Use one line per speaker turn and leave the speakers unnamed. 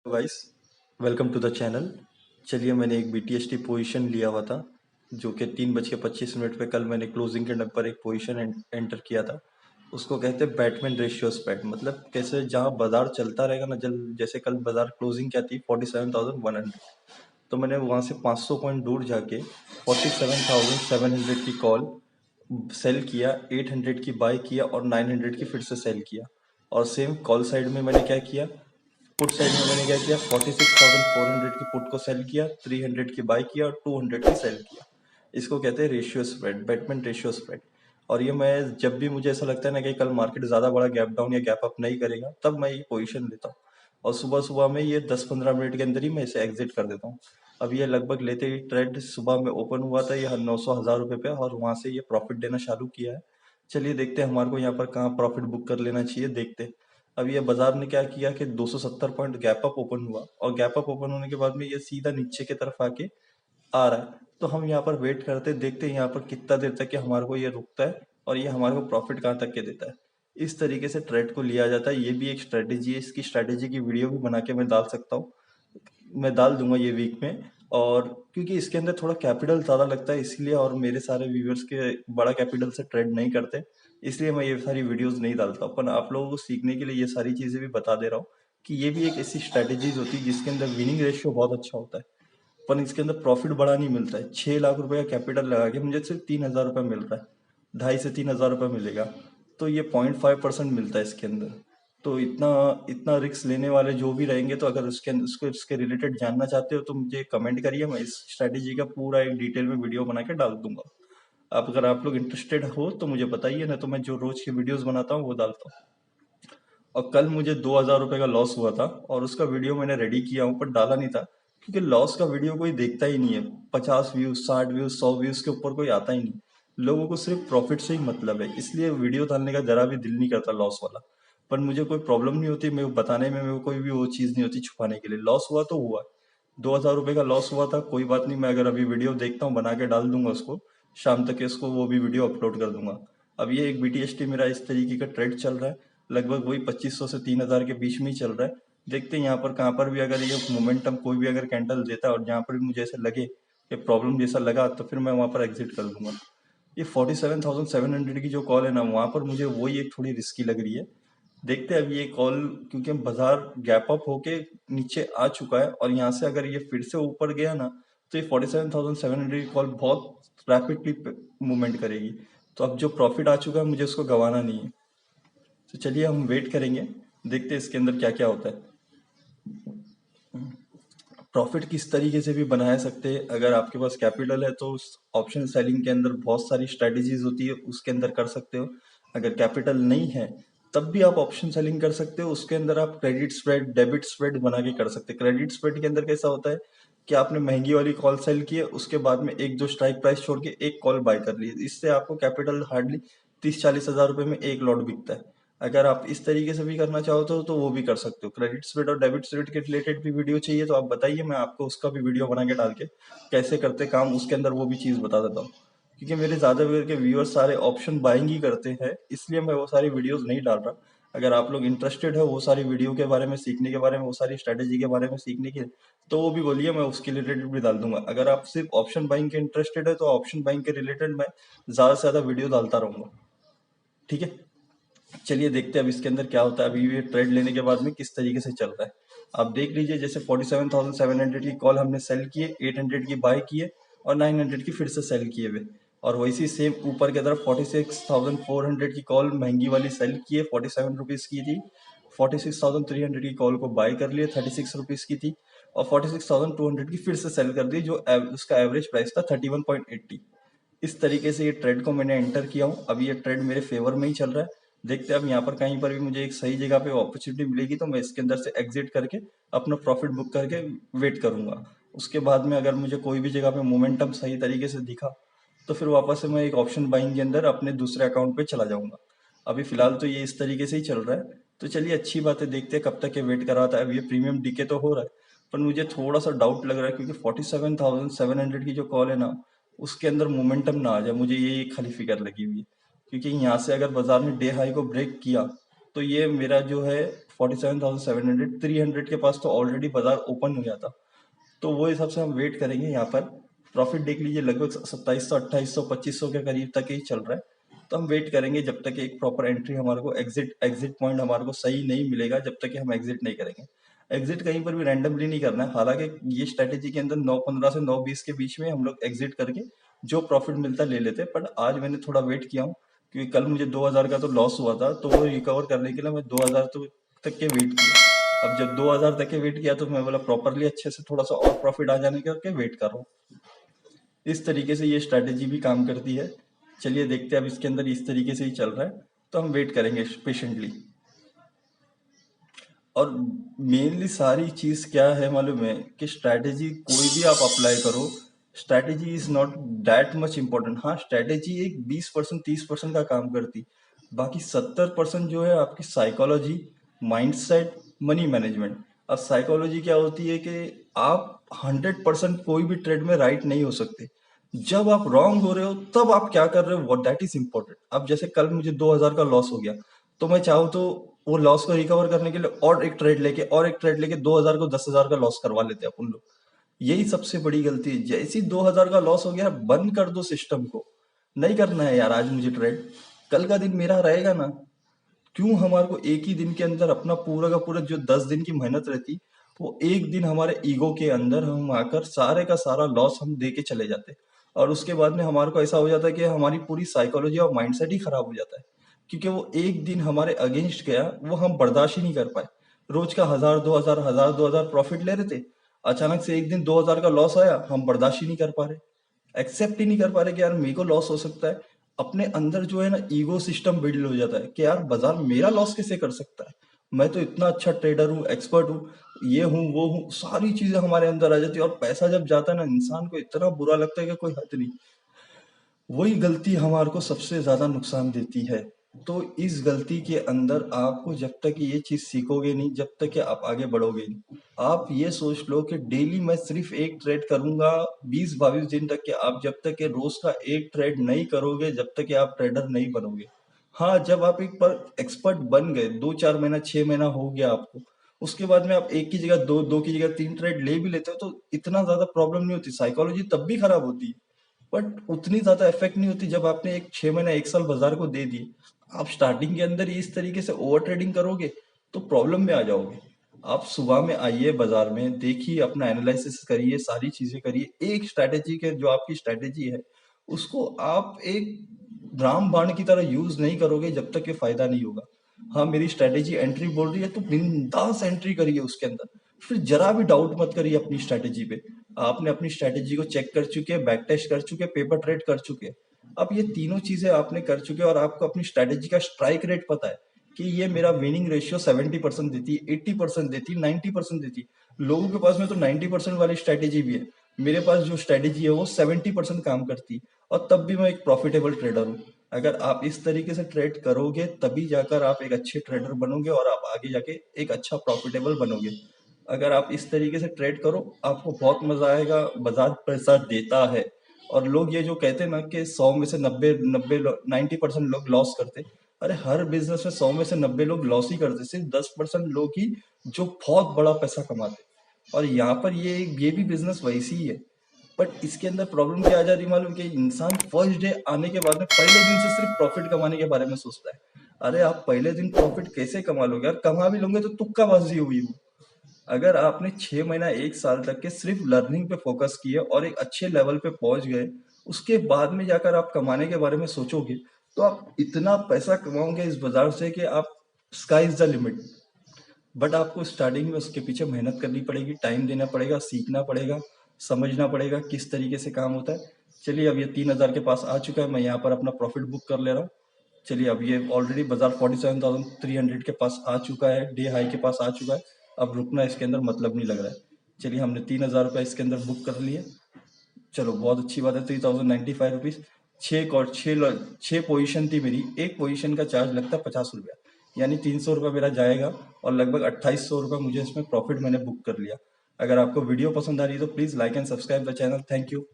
Guys, welcome to the channel. चलिए, मैंने एक BTST पोजीशन लिया हुआ था जो कि 3:25 पे कल मैंने क्लोजिंग के नंबर एक पोजीशन एंटर किया था। उसको कहते हैं बैटमैन रेशियो स्प्रेड। मतलब कैसे जहाँ बाजार चलता रहेगा ना, जल जैसे कल बाजार क्लोजिंग क्या थी 47,100, तो मैंने वहाँ से 500 पॉइंट दूर जाके 47,700 की कॉल सेल किया, 800 की बाय किया और 900 की फिर से सेल किया। और सेम कॉल साइड में मैंने क्या किया, पुट साइड में मैंने क्या किया, 46,400 की पुट को सेल किया, 300 की बाय किया और 200 की सेल किया। इसको कहते हैं ratio spread, Batman ratio spread. और ये मैं जब भी मुझे ऐसा लगता है ना कि कल मार्केट ज़्यादा बड़ा गैप डाउन या गैप अप नहीं करेगा, तब मैं ये पोजीशन लेता हूँ। और सुबह सुबह में ये 10-15 मिनट के अंदर ही मैं इसे एग्जिट कर देता हूँ। अब ये लगभग लेते ही ट्रेड सुबह में ओपन हुआ था ये 900 1000 रुपये पे, और वहां से ये प्रॉफिट देना चालू किया है। चलिए देखते हैं हमारे को यहाँ पर कहाँ प्रॉफिट बुक कर लेना चाहिए, देखते हैं। अब ये बाजार ने क्या किया कि 270 पॉइंट गैप अप ओपन हुआ, और गैप अप ओपन होने के बाद में ये सीधा नीचे की तरफ आके आ रहा है। तो हम यहाँ पर वेट करते देखते हैं यहाँ पर कितना देर तक के हमारे को ये रुकता है और ये हमारे को प्रॉफिट कहाँ तक के देता है। इस तरीके से ट्रेड को लिया जाता है। ये भी एक स्ट्रेटेजी है, इसकी स्ट्रेटेजी की वीडियो भी बना के मैं डाल सकता हूँ, मैं डाल दूंगा ये वीक में। और क्योंकि इसके अंदर थोड़ा कैपिटल ज़्यादा लगता है इसलिए, और मेरे सारे व्यूअर्स के बड़ा कैपिटल से ट्रेड नहीं करते, इसलिए मैं ये सारी वीडियोस नहीं डालता। पर आप लोगों को सीखने के लिए ये सारी चीज़ें भी बता दे रहा हूँ कि ये भी एक ऐसी स्ट्रेटेजीज होती है जिसके अंदर विनिंग रेशियो बहुत अच्छा होता है, पर इसके अंदर प्रॉफिट बड़ा नहीं मिलता है। 6 लाख रुपए का कैपिटल लगा के मुझे सिर्फ 3,000 रुपये मिल रहा है, 2,500 से 3,000 रुपये मिलेगा। तो ये 0.5% मिलता है इसके अंदर। तो इतना इतना रिस्क लेने वाले जो भी रहेंगे, तो अगर उसके उसको इसके रिलेटेड जानना चाहते हो तो मुझे कमेंट करिए, मैं इस स्ट्रैटेजी का पूरा एक डिटेल में वीडियो बना के डाल दूंगा। अब अगर आप लोग इंटरेस्टेड हो तो मुझे बताइए, ना तो मैं जो रोज की वीडियोस बनाता हूँ वो डालता हूँ। और कल मुझे 2,000 रुपये का लॉस हुआ था, और उसका वीडियो मैंने रेडी किया हूँ पर डाला नहीं था, क्योंकि लॉस का वीडियो कोई देखता ही नहीं है। 50 व्यूज, 60 व्यूज, 100 व्यूज के ऊपर कोई आता ही नहीं। लोगों को सिर्फ प्रॉफिट से ही मतलब है, इसलिए वीडियो डालने का जरा भी दिल नहीं करता लॉस वाला। पर मुझे कोई प्रॉब्लम नहीं होती, मैं बताने में मेरे को कोई भी वो चीज़ नहीं होती छुपाने के लिए। लॉस हुआ तो हुआ, 2,000 रुपये का लॉस हुआ था, कोई बात नहीं। मैं अगर अभी वीडियो देखता हूँ बना के डाल दूंगा उसको, शाम तक इसको वो भी वीडियो अपलोड कर दूंगा। अब ये एक BTST मेरा इस तरीके का ट्रेड चल रहा है, लगभग वही 2500 से 3,000 के बीच में ही चल रहा है। देखते हैं यहाँ पर कहाँ पर भी अगर ये मोमेंटम कोई भी अगर कैंडल देता है और जहाँ पर भी मुझे ऐसा लगे कि प्रॉब्लम जैसा लगा, तो फिर मैं वहाँ पर एग्जिट कर दूंगा। ये 47,700 की जो कॉल है ना, वहाँ पर मुझे वही एक थोड़ी रिस्की लग रही है। देखते हैं अब ये कॉल, क्योंकि बाजार गैप अप होके नीचे आ चुका है, और यहाँ से अगर ये फिर से ऊपर गया ना, तो ये 47,700 की कॉल बहुत रैपिडली मूवमेंट करेगी। तो अब जो प्रॉफिट आ चुका है मुझे उसको गंवाना नहीं है। तो चलिए हम वेट करेंगे, देखते हैं इसके अंदर क्या क्या होता है। प्रॉफिट किस तरीके से भी बनाया सकते हैं, अगर आपके पास कैपिटल है तो उस ऑप्शन सेलिंग के अंदर बहुत सारी स्ट्रेटेजीज होती है, उसके अंदर कर सकते हो। अगर कैपिटल नहीं है तब भी आप ऑप्शन सेलिंग कर सकते हो, उसके अंदर आप क्रेडिट स्प्रेड, डेबिट स्प्रेड बना के कर सकते हैं। क्रेडिट स्प्रेड के अंदर कैसा होता है कि आपने महंगी वाली कॉल सेल की है, उसके बाद में एक दो स्ट्राइक प्राइस छोड़ के एक कॉल बाय कर ली, इससे आपको कैपिटल हार्डली 30-40 हज़ार रुपए में एक लॉट बिकता है। अगर आप इस तरीके से भी करना चाहो तो वो भी कर सकते हो। क्रेडिट स्प्रेड और डेबिट स्प्रेड के रिलेटेड भी वीडियो चाहिए तो आप बताइए, मैं आपको उसका भी वीडियो बना के डाल के कैसे करते काम उसके अंदर वो भी चीज़ बता देता हूँ। क्योंकि मेरे ज़्यादा के व्यूअर्स सारे ऑप्शन बाइंग ही करते हैं, इसलिए मैं वो सारी वीडियोस नहीं डाल रहा। अगर आप लोग इंटरेस्टेड हो वो सारी वीडियो के बारे में सीखने के बारे में, वो सारी स्ट्रेटेजी के बारे में सीखने के, तो वो भी बोलिए, मैं उसके रिलेटेड भी डाल दूंगा। अगर आप सिर्फ ऑप्शन बाइंग के इंटरेस्टेड है तो ऑप्शन बाइंग के रिलेटेड मैं ज़्यादा से ज़्यादा वीडियो डालता रहूंगा। ठीक है, चलिए देखते हैं अब इसके अंदर क्या होता है। अभी ये ट्रेड लेने के बाद में किस तरीके से चल रहा है आप देख लीजिए। जैसे 47,700 की कॉल हमने सेल किए, 800 की बाय किए और 900 की फिर से सेल किए हुए। और वैसी सेम ऊपर की तरफ 46,400 की कॉल महंगी वाली सेल किए, 47 रुपीज़ की थी। 46,300 की कॉल को बाय कर लिए, 36 रुपीज़ की थी। और 46,200 की फिर से सेल कर दी, जो उसका एवरेज प्राइस था 31.80। इस तरीके से ये ट्रेड को मैंने एंटर किया हूँ। अभी ये ट्रेड मेरे फेवर में ही चल रहा है। देखते हैं अब यहाँ पर कहीं पर भी मुझे एक सही जगह पे अपॉर्चुनिटी मिलेगी तो मैं इसके अंदर से एग्जिट करके अपना प्रॉफिट बुक करके वेट करूंगा। उसके बाद में अगर मुझे कोई भी जगह पे मोमेंटम सही तरीके से दिखा तो फिर वापस से मैं एक ऑप्शन बाइंग के अंदर अपने दूसरे अकाउंट पे चला जाऊंगा। अभी फिलहाल तो ये इस तरीके से ही चल रहा है। तो चलिए अच्छी बात है, देखते हैं कब तक ये वेट कराता है। अब ये प्रीमियम डीके तो हो रहा है, पर मुझे थोड़ा सा डाउट लग रहा है, क्योंकि 47,700 की जो कॉल है ना, उसके अंदर मोमेंटम ना आ जाए, मुझे ये खाली फिगर लगी हुई है। क्योंकि यहाँ से अगर बाजार ने डे हाई को ब्रेक किया तो ये मेरा जो है 47,700, 300 के पास तो ऑलरेडी बाजार ओपन हो गया था। तो वो हिसाब से हम वेट करेंगे। यहाँ पर प्रॉफिट देख लीजिए, लगभग 2700, 2800, 2500 के करीब तक ही चल रहा है। तो हम वेट करेंगे जब तक एक प्रॉपर एंट्री हमारे को एग्जिट पॉइंट हमारे को सही नहीं मिलेगा, जब तक कि हम एग्जिट नहीं करेंगे। एग्जिट कहीं पर भी रैंडमली नहीं करना है। हालांकि ये स्ट्रेटेजी के अंदर 9:15 से 9:20 के बीच में हम लोग एग्जिट करके जो प्रॉफिट मिलता ले लेते हैं। बट आज मैंने थोड़ा वेट किया हूँ, क्योंकि कल मुझे 2000 का तो लॉस हुआ था, तो वो रिकवर करने के लिए मैं 2000 तक के वेट किया। अब जब 2000 तक के वेट किया तो मैं बोला प्रॉपरली अच्छे से थोड़ा सा और प्रॉफिट आ जाने के वेट कर रहा हूँ। इस तरीके से ये स्ट्रैटेजी भी काम करती है। चलिए देखते हैं, अब इसके अंदर इस तरीके से ही चल रहा है, तो हम वेट करेंगे पेशेंटली। और मेनली सारी चीज क्या है मालूम है, कि स्ट्रैटेजी कोई भी आप अप्लाई करो, strategy is not that much important. हाँ, स्ट्रैटेजी एक 20% 30% का काम करती, बाकी 70% जो है आपकी साइकोलॉजी, माइंडसेट, मनी मैनेजमेंट। अब साइकोलॉजी क्या होती है कि आप 100% कोई भी ट्रेड में राइट नहीं हो सकते। जब आप रॉन्ग हो रहे हो तब आप क्या कर रहे हो, व्हाट दैट इज इम्पोर्टेंट। अब जैसे कल मुझे 2000 का लॉस हो गया, तो मैं चाहूँ तो वो लॉस को रिकवर करने के लिए और एक ट्रेड लेके 2000 को 10,000 का लॉस करवा लेते हैं अपन लोग। यही सबसे बड़ी गलती है। जैसे ही 2000 का लॉस हो गया, बंद कर दो सिस्टम को। नहीं करना है यार आज मुझे ट्रेड, कल का दिन मेरा रहेगा ना। क्यों हमारे को एक ही दिन के अंदर अपना पूरा का पूरा जो 10 दिन की मेहनत रहती, वो एक दिन हमारे ईगो के अंदर हम आकर सारे का सारा लॉस हम दे के चले जाते। और उसके बाद में हमारे को ऐसा हो जाता है कि हमारी पूरी साइकोलॉजी और माइंडसेट ही खराब हो जाता है, क्योंकि वो एक दिन हमारे अगेंस्ट गया, वो हम बर्दाश्त ही नहीं कर पाए। रोज का 1000, 2000 प्रॉफिट ले रहे थे, अचानक से एक दिन 2000 का लॉस आया, हम बर्दाश्त ही नहीं कर पा रहे, एक्सेप्ट ही नहीं कर पा रहे कि यार मेरे को लॉस हो सकता है। अपने अंदर जो है ना ईगो सिस्टम बिल्ड हो जाता है कि यार बाजार मेरा लॉस कैसे कर सकता है, मैं तो इतना अच्छा ट्रेडर हूँ, एक्सपर्ट हूँ, ये हूँ वो हूँ, सारी चीजें हमारे अंदर आ जाती है। और पैसा जब जाता है ना, इंसान को इतना बुरा लगता है कि कोई हद नहीं। वही गलती हमारे को सबसे ज्यादा नुकसान देती है। तो इस गलती के अंदर आपको जब तक ये चीज सीखोगे नहीं, जब तक कि आप आगे बढ़ोगे नहीं। आप ये सोच लो कि डेली मैं सिर्फ एक ट्रेड करूंगा 20-22 दिन तक के। आप जब तक कि रोज का एक ट्रेड नहीं करोगे, जब तक कि आप ट्रेडर नहीं बनोगे। हाँ, जब आप एक पर एक्सपर्ट बन गए, 2-4 महीना 6 महीना हो गया आपको, उसके बाद में आप एक की जगह दो, दो की जगह 3 ट्रेड ले भी लेते हो, तो इतना ज्यादा प्रॉब्लम नहीं होती। साइकोलॉजी तब भी खराब होती है, बट उतनी ज्यादा इफेक्ट नहीं होती जब आपने एक 6 महीना 1 साल बाजार को दे दिए। आप स्टार्टिंग के अंदर ही इस तरीके से ओवर ट्रेडिंग करोगे तो प्रॉब्लम में आ जाओगे। आप सुबह में आइए बाजार में, देखिए, अपना एनालिसिस करिए, सारी चीजें करिए। एक स्ट्रैटेजी के जो आपकी स्ट्रैटेजी है, उसको आप एक रामबाण की तरह यूज नहीं करोगे जब तक ये फायदा नहीं होगा। हाँ, मेरी स्ट्रैटेजी एंट्री बोल रही है तो बिंदास एंट्री करिए उसके अंदर, फिर जरा भी डाउट मत करिए अपनी स्ट्रैटेजी पे। आपने अपनी स्ट्रैटेजी को चेक कर चुके, बैक टेस्ट कर चुके, पेपर ट्रेड कर चुके, अब ये तीनों चीजें आपने कर चुके और आपको अपनी स्ट्रैटेजी का स्ट्राइक रेट पता है कि ये मेरा विनिंग रेशियो 70% देती, 80% देती, 90% देती। लोगों के पास में तो 90% वाली स्ट्रैटेजी भी है, मेरे पास जो स्ट्रैटेजी है वो 70% काम करती, और तब भी मैं एक प्रॉफिटेबल ट्रेडर हूँ। अगर आप इस तरीके से ट्रेड करोगे तभी जाकर आप एक अच्छे ट्रेडर बनोगे और आप आगे जाके एक अच्छा प्रॉफिटेबल बनोगे। अगर आप इस तरीके से ट्रेड करो, आपको बहुत मजा आएगा। बाजार पैसा देता है। और लोग ये जो कहते हैं ना कि 100 में से 90% लोग लॉस करते, अरे हर बिजनेस में 100 में से 90 लोग लॉस ही करते, सिर्फ 10% लोग ही जो बहुत बड़ा पैसा कमाते। और यहाँ पर ये भी बिजनेस वैसी ही है। बट इसके अंदर प्रॉब्लम क्या आ जा रही मालूम, कि इंसान फर्स्ट डे आने के बाद में पहले दिन से सिर्फ प्रॉफिट कमाने के बारे में सोचता है। अरे आप पहले दिन प्रॉफिट कैसे कमा लोगे यार, कमा भी लोगे तो तुक्काबाजी हुई हो। अगर आपने 6 महीना 1 साल तक के सिर्फ लर्निंग पे फोकस किए और एक अच्छे लेवल पे पहुंच गए, उसके बाद में जाकर आप कमाने के बारे में सोचोगे, तो आप इतना पैसा कमाओगे इस बाजार से कि आप sky is the limit. But आपको स्टार्टिंग में उसके पीछे मेहनत करनी पड़ेगी, टाइम देना पड़ेगा, सीखना पड़ेगा, समझना पड़ेगा किस तरीके से काम होता है। चलिए, अब ये 3000 के पास आ चुका है, मैं यहाँ पर अपना प्रॉफिट बुक कर ले रहा हूँ। चलिए, अब ये ऑलरेडी बाजार 47,300 के पास आ चुका है, डे हाई के पास आ चुका है। अब रुकना इसके अंदर मतलब नहीं लग रहा है। चलिए, हमने 3000 रुपये इसके अंदर बुक कर लिए। चलो, बहुत अच्छी बात है। 3095 रुपीज। छः पोजीशन थी मेरी, एक पोजीशन का चार्ज लगता है 50 रुपया, यानी 300 रुपया मेरा जाएगा, और लगभग 2800 रुपया मुझे इसमें प्रॉफिट मैंने बुक कर लिया। अगर आपको वीडियो पसंद आ रही है तो please like and subscribe the channel. Thank you.